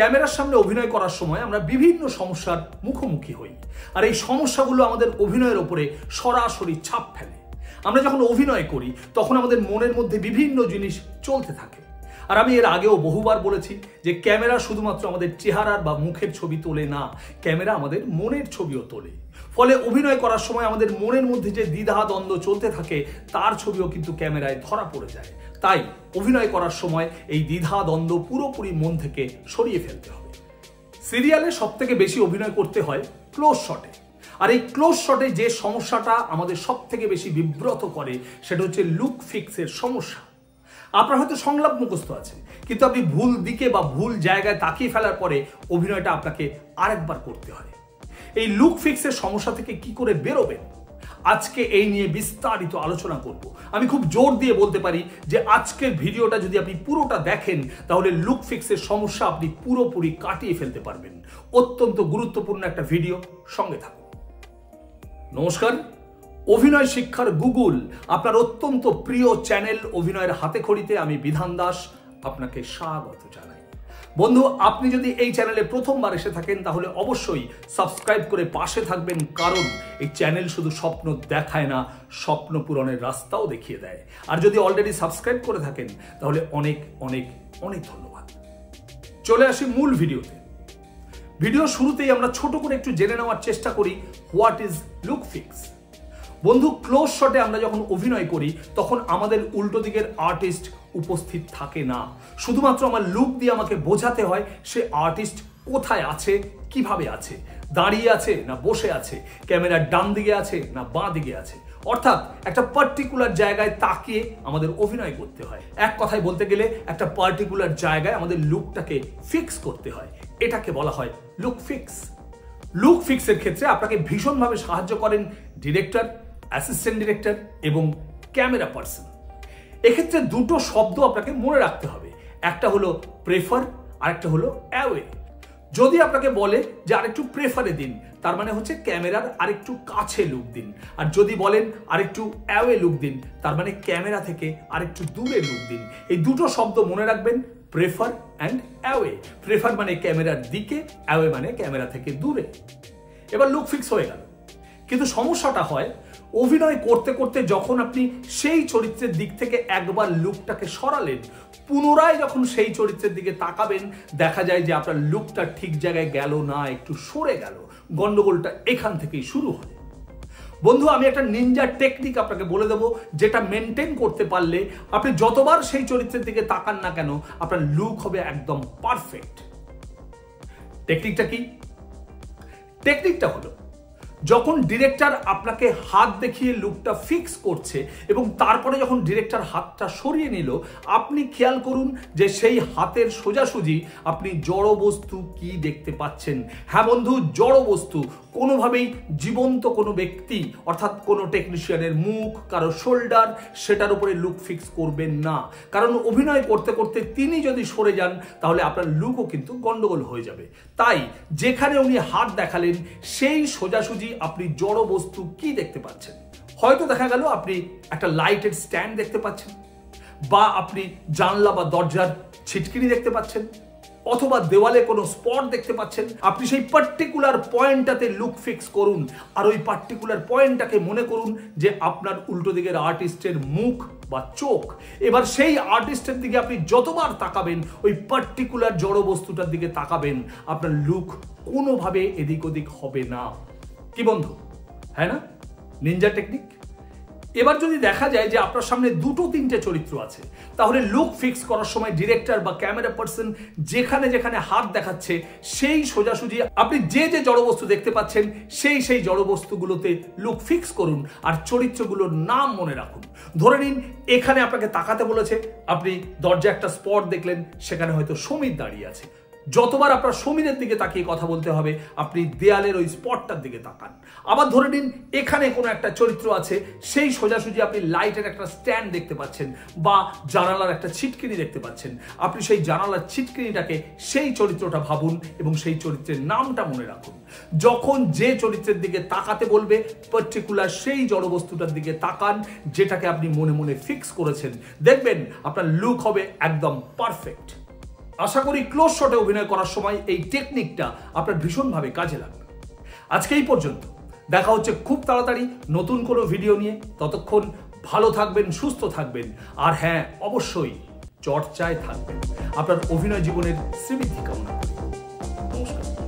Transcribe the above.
ক্যামেরার সামনে অভিনয় করার সময় আমরা বিভিন্ন সমস্যার মুখোমুখি হই, আর এই সমস্যাগুলো আমাদের অভিনয়ের উপরে সরাসরি ছাপ ফেলে। আমরা যখন অভিনয় করি তখন আমাদের মনের মধ্যে বিভিন্ন জিনিস চলতে থাকে। আর আমি এর আগেও বহুবার বলেছি যে ক্যামেরা শুধুমাত্র আমাদের চেহারার বা মুখের ছবি তোলে না, ক্যামেরা আমাদের মনের ছবিও তোলে। ফলে অভিনয় করার সময় আমাদের মনের মধ্যে যে দ্বিধা দ্বন্দ্ব চলতে থাকে তার ছবিও কিন্তু ক্যামেরায় ধরা পড়ে যায়। তাই অভিনয় করার সময় এই দ্বিধা দ্বন্দ্ব পুরোপুরি মন থেকে সরিয়ে ফেলতে হবে। সিরিয়ালে সবথেকে বেশি অভিনয় করতে হয় ক্লোজ শটে। আর এই ক্লোজ শটে যে সমস্যাটা আমাদের সবথেকে বেশি বিব্রত করে সেটা হচ্ছে লুক ফিক্সের সমস্যা। আপনার হয়তো সংলাপ মুখস্থ আছে, কিন্তু আপনি ভুল দিকে বা ভুল জায়গায় তাকিয়ে ফেলার পরে অভিনয়টা আপনাকে আরেকবার করতে হয়। এই লুক ফিক্সের সমস্যা থেকে কি করে বেরোবেন, আজকে এই নিয়ে বিস্তারিত আলোচনা করব। আমি খুব জোর দিয়ে বলতে পারি যে আজকের ভিডিওটা যদি আপনি পুরোটা দেখেন তাহলে লুক ফিক্সের সমস্যা আপনি পুরোপুরি কাটিয়ে ফেলতে পারবেন। অত্যন্ত গুরুত্বপূর্ণ একটা ভিডিও, সঙ্গে থাকুন। নমস্কার, অভিনয় শিক্ষার গুগল আপনার অত্যন্ত প্রিয় চ্যানেল অভিনয়ের হাতেখড়িতে আমি বিধান দাস আপনাকে স্বাগত জানাই। বন্ধু, আপনি যদি এই চ্যানেলে প্রথমবার এসে থাকেন তাহলে অবশ্যই সাবস্ক্রাইব করে পাশে থাকবেন, কারণ এই চ্যানেল শুধু স্বপ্ন দেখায় না, স্বপ্ন পূরণের রাস্তাও দেখিয়ে দেয়। আর যদি অলরেডি সাবস্ক্রাইব করে থাকেন তাহলে অনেক অনেক অনেক ধন্যবাদ। চলে আসি মূল ভিডিওতে। ভিডিও শুরুতেই আমরা ছোট করে একটু জেনে নেওয়ার চেষ্টা করি হোয়াট ইজ লুক ফিক্স। বন্ধু, ক্লোজ শটে আমরা যখন অভিনয় করি তখন আমাদের উল্টো দিকের আর্টিস্ট উপস্থিত থাকে না। শুধুমাত্র আমার লুক দিয়ে আমাকে বোঝাতে হয় সে আর্টিস্ট কোথায় আছে, কিভাবে আছে, দাঁড়িয়ে আছে না বসে আছে, ক্যামেরার ডান দিকে আছে না বাঁ দিকে আছে। অর্থাৎ একটা পার্টিকুলার জায়গায় তাকিয়ে আমাদের অভিনয় করতে হয়। এক কথায় বলতে গেলে একটা পার্টিকুলার জায়গায় আমাদের লুকটাকে ফিক্স করতে হয়। এটাকে বলা হয় লুক ফিক্স। লুক ফিক্সের ক্ষেত্রে আপনাকে ভীষণভাবে সাহায্য করেন ডিরেক্টর, অ্যাসিস্ট্যান্ট ডিরেক্টর এবং ক্যামেরা পার্সন। এক্ষেত্রে দুটো শব্দ আপনাকে মনে রাখতে হবে, একটা হলো প্রেফার আর একটা হলো অ্যাওয়ে। যদি আপনাকে বলে যে আরেকটু প্রেফারে দিন, তার মানে হচ্ছে ক্যামেরার আরেকটু কাছে লুক দিন। আর যদি বলেন আরেকটু অ্যাওয়ে লুক দিন, তার মানে ক্যামেরা থেকে আরেকটু দূরে লুক দিন। এই দুটো শব্দ মনে রাখবেন, প্রেফার অ্যান্ড অ্যাওয়ে। প্রেফার মানে ক্যামেরার দিকে, অ্যাওয়ে মানে ক্যামেরা থেকে দূরে। এবার লুক ফিক্স হয়ে গেল, কিন্তু সমস্যাটা হয় অভিনয় করতে করতে যখন আপনি সেই চরিত্রের দিক থেকে একবার লুকটাকে সরালেন, পুনরায় যখন সেই চরিত্রের দিকে তাকাবেন দেখা যায় যে আপনার লুকটা ঠিক জায়গায় গেল না, একটু সরে গেল। গন্ডগোলটা এখান থেকেই শুরু হয়। বন্ধু, আমি একটা নিনজা টেকনিক আপনাকে বলে দেবো, যেটা মেনটেন করতে পারলে আপনি যতবার সেই চরিত্রের দিকে তাকান না কেন আপনার লুক হবে একদম পারফেক্ট। টেকনিকটা কি? টেকনিকটা হলো, যখন ডিরেক্টর আপনাকে হাত দেখিয়ে লুকটা ফিক্স করছে এবং তারপরে যখন ডিরেক্টর হাতটা সরিয়ে নিল, আপনি খেয়াল করুন যে সেই হাতের সোজাসুজি আপনি জড় বস্তু কি দেখতে পাচ্ছেন। হ্যাঁ বন্ধু, জড় বস্তু। কোনোভাবেই জীবন্ত কোনো ব্যক্তি অর্থাৎ কোনো টেকনিশিয়ানের মুখ, কারো শোল্ডার, সেটার উপরে লুক ফিক্স করবেন না। কারণ অভিনয় করতে করতে তিনি যদি সরে যান তাহলে আপনার লুকও কিন্তু গন্ডগোল হয়ে যাবে। তাই যেখানে উনি হাত দেখালেন সেই সোজাসুজি আপনি জড় বস্তু কি দেখতে পাচ্ছেন। হয়তো দেখা গেল আপনি একটা লাইটের স্ট্যান্ড দেখতে পাচ্ছেন, বা আপনি জানলা বা দরজার ছিটকিনি দেখতে পাচ্ছেন, অথবা দেওয়ালে কোনো স্পট দেখতে পাচ্ছেন। আপনি সেই পার্টিকুলার পয়েন্টটাতে লুক ফিক্স করুন, আর ওই পার্টিকুলার পয়েন্টটাকে মনে করুন যে আপনার উল্টো দিকের আর্টিস্টের মুখ বা চোখ। এবার সেই আর্টিস্টের দিকে আপনি যতবার তাকাবেন ওই পার্টিকুলার জড় বস্তুটার দিকে তাকাবেন, আপনার লুক কোনোভাবে এদিক ওদিক হবে না। কি বন্ধু, হ্যাঁ না? Ninja technique. এবার যদি দেখা যায় যে আপনার সামনে দুটো তিনটে চরিত্র আছে, তাহলে লুক ফিক্স করার সময় ডিরেক্টর বা ক্যামেরা পার্সন যেখানে যেখানে হাত দেখাচ্ছে সেই সোজাসুজি আপনি যে যে জড়বস্তু দেখতে পাচ্ছেন সেই সেই জড়বস্তুগুলোতে লুক ফিক্স করুন, আর চরিত্রগুলোর নাম মনে রাখুন। ধরে নিন এখানে আপনাকে তাকাতে বলেছে, আপনি দরজায় একটা স্পট দেখলেন, সেখানে হয়তো সমীর দাঁড়িয়ে আছে। যতবার আপনার সমীরের দিকে তাকিয়ে কথা বলতে হবে আপনি দেয়ালের ওই স্পটটার দিকে তাকান। আবার ধরে নিন এখানে কোনো একটা চরিত্র আছে, সেই সোজাসুজি আপনি লাইটের একটা স্ট্যান্ড দেখতে পাচ্ছেন বা জানালার একটা ছিটকিনি দেখতে পাচ্ছেন। আপনি সেই জানালার ছিটকিনিটাকে সেই চরিত্রটা ভাবুন এবং সেই চরিত্রের নামটা মনে রাখুন। যখন যে চরিত্রের দিকে তাকাতে বলবে পার্টিকুলার সেই জড়বস্তুটার দিকে তাকান যেটাকে আপনি মনে মনে ফিক্স করেছেন। দেখবেন আপনার লুক হবে একদম পারফেক্ট। আশা করি ক্লোজ শটে অভিনয় করার সময় এই টেকনিকটা আপনার ভীষণভাবে কাজে লাগবে। আজকে এই পর্যন্ত, দেখা হচ্ছে খুব তাড়াতাড়ি নতুন কোনো ভিডিও নিয়ে। ততক্ষণ ভালো থাকবেন, সুস্থ থাকবেন, আর হ্যাঁ, অবশ্যই চর্চায় থাকবেন। আপনার অভিনয় জীবনের শ্রীবৃদ্ধি কামনা করি। নমস্কার।